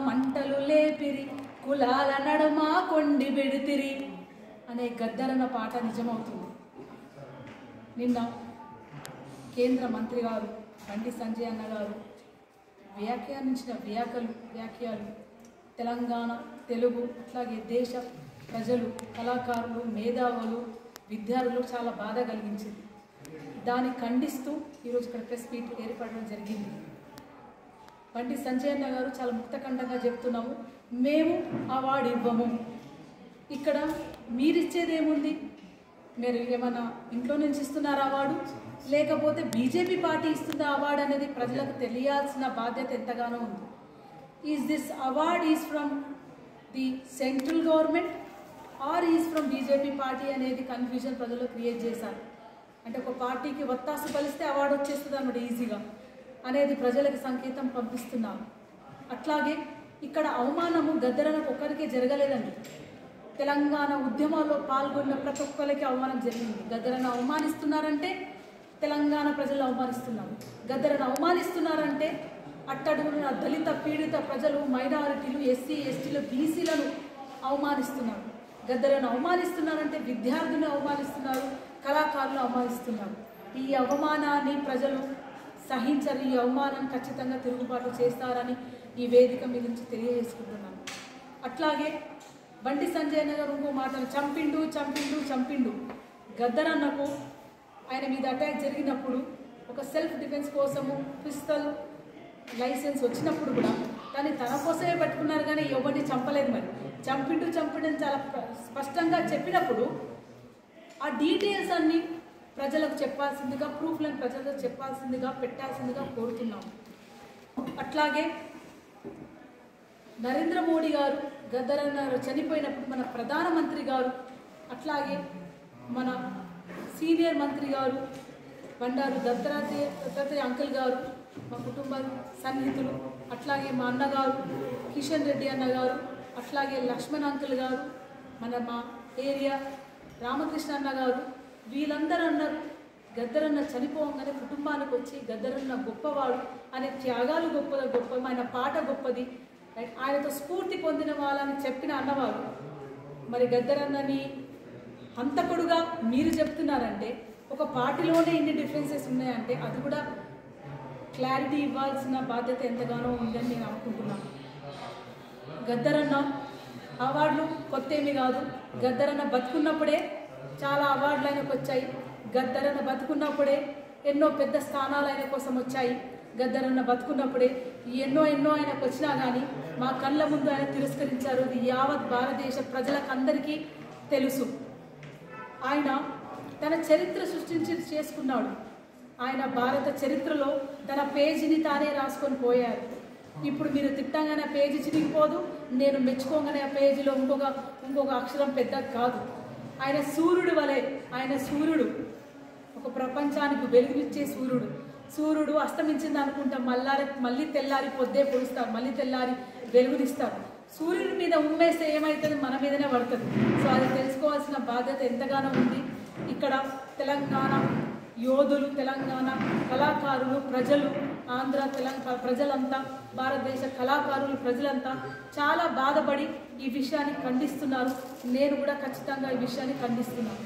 మంటలు లేపిరి కులాల నడుమ కొండి బెడితిరి అనే గద్దరన్న పాట నిజమవుతుంది. నిన్న కేంద్ర మంత్రి గారు బండి సంజయ్ అన్న గారు వ్యాఖ్యానించిన వ్యాఖ్యలు తెలంగాణ తెలుగు అట్లాగే దేశ ప్రజలు కళాకారులు మేధావులు విద్యార్థులు చాలా బాధ కలిగించింది. దాన్ని ఖండిస్తూ ఈరోజు ఇక్కడ ప్రెస్ మీట్ ఏర్పడడం జరిగింది. బండి సంజయ్ అన్న గారు చాలా ముక్తఖండంగా చెప్తున్నాము, మేము అవార్డు ఇవ్వము. ఇక్కడ మీరిచ్చేది ఏముంది? మీరు ఏమన్నా ఇంట్లో నుంచి ఇస్తున్నారా అవార్డు, లేకపోతే బీజేపీ పార్టీ ఇస్తుందా అవార్డు అనేది ప్రజలకు తెలియాల్సిన బాధ్యత ఎంతగానో ఉంది. Is this award is from the central government are is from BJP party అనేది కన్ఫ్యూజన్ ప్రజల్లో క్రియేట్ చేశారు. అంటే ఒక పార్టీకి వత్తాసు కలిస్తే అవార్డు వచ్చేస్తుంది అన్నమాట ఈజీగా అనేది ప్రజలకు సంకేతం పంపిస్తున్నాము. అట్లాగే ఇక్కడ అవమానము గద్దరనకు ఒక్కరికే జరగలేదండి. తెలంగాణ ఉద్యమాల్లో పాల్గొన్న ప్రతి ఒక్కరికి అవమానం జరిగింది. గద్దరను అవమానిస్తున్నారంటే తెలంగాణ ప్రజలు అవమానిస్తున్నారు. గద్దరను అవమానిస్తున్నారంటే అట్టడుగున దళిత పీడిత ప్రజలు మైనారిటీలు ఎస్సీ ఎస్టీలు బీసీలను అవమానిస్తున్నారు. గద్దరను అవమానిస్తున్నారంటే విద్యార్థులను అవమానిస్తున్నారు, కళాకారులు అవమానిస్తున్నారు. ఈ అవమానాన్ని ప్రజలు సహించరు. ఈ అవమానం ఖచ్చితంగా తిరుగుబాటు చేస్తారని ఈ వేదిక మీద నుంచి తెలియజేసుకుంటున్నాను. అట్లాగే బండి సంజయ్ అన్న గారు ఇంకో మాటలు చంపిండు. గద్దరన్నకు ఆయన మీద అటాక్ జరిగినప్పుడు ఒక సెల్ఫ్ డిఫెన్స్ కోసము పిస్తల్ లైసెన్స్ వచ్చినప్పుడు కూడా దాన్ని తన కోసమే పట్టుకున్నారు, కానీ ఎవరిని చంపలేదు. మరి చంపిండు అని చాలా స్పష్టంగా చెప్పినప్పుడు ఆ డీటెయిల్స్ అన్నీ ప్రజలకు చెప్పాల్సిందిగా, ప్రూఫ్లను ప్రజలకు చెప్పాల్సిందిగా, పెట్టాల్సిందిగా కోరుతున్నాము. అట్లాగే నరేంద్ర మోడీ గారు గద్దరన్న చనిపోయినప్పుడు మన ప్రధానమంత్రి గారు, అట్లాగే మన సీనియర్ మంత్రి గారు బండారు దత్తాత్రేయ అంకుల్ గారు, మా కుటుంబ సన్నిహితులు, అట్లాగే మా అన్నగారు కిషన్ రెడ్డి అన్న గారు, అట్లాగే లక్ష్మణ్ అంకుల్ గారు, మా ఏరియా రామకృష్ణ అన్న గారు, వీళ్ళందరూ అన్నారు గద్దరన్న చనిపోగానే కుటుంబానికి వచ్చి గద్దరన్న గొప్పవాడు అనే త్యాగాలు గొప్ప ఆయన పాట గొప్పది, ఆయనతో స్ఫూర్తి పొందిన వాళ్ళని చెప్పిన అన్నవారు. మరి గద్దరన్నని హంతకుడుగా మీరు చెప్తున్నారంటే ఒక పార్టీలోనే ఇన్ని డిఫరెన్సెస్ ఉన్నాయంటే అది కూడా క్లారిటీ ఇవ్వాల్సిన బాధ్యత ఎంతగానో ఉందని నేను అనుకుంటున్నాను. గద్దరన్న అవార్డులు కొత్త ఏమీ కాదు. గద్దరన్న బతుకున్నప్పుడే చాలా అవార్డులు ఆయనకు వచ్చాయి. గద్దరన్న బతుకున్నప్పుడే ఎన్నో పెద్ద స్థానాలు ఆయన కోసం వచ్చాయి. గద్దరన్న బతుకున్నప్పుడే ఎన్నో ఆయనకు వచ్చినా కానీ మా కళ్ళ ముందు ఆయన తిరస్కరించారు. ఇది యావత్ భారతదేశ ప్రజలకందరికీ తెలుసు. ఆయన తన చరిత్ర చేసుకున్నాడు. ఆయన భారత చరిత్రలో తన పేజీని తానే రాసుకొని పోయారు. ఇప్పుడు మీరు తిట్టంగానే ఆ పేజీ చిరిగిపోదు, నేను మెచ్చుకోగానే ఆ పేజీలో ఇంకొక అక్షరం పెద్ద కాదు. ఆయన సూర్యుడు వలె, ఆయన సూర్యుడు ఒక ప్రపంచానికి వెలుగునిచ్చే సూర్యుడు అస్తమించింది అనుకుంటా మళ్ళీ తెల్లారి పొద్దే పొడుస్తారు, మళ్ళీ తెల్లారి వెలుగునిస్తారు. సూర్యుడి మీద ఉమ్మేస్తే ఏమవుతుంది? మన మీదనే పడుతుంది. సో అది తెలుసుకోవాల్సిన బాధ్యత ఎంతగానో ఉంది. ఇక్కడ తెలంగాణ యోధులు, తెలంగాణ కళాకారులు, ప్రజలు, ఆంధ్ర తెలంగాణ ప్రజలంతా, భారతదేశ కళాకారులు ప్రజలంతా చాలా బాధపడి ఈ విషయాన్ని ఖండిస్తున్నారు. నేను కూడా ఖచ్చితంగా ఈ విషయాన్ని ఖండిస్తున్నాను.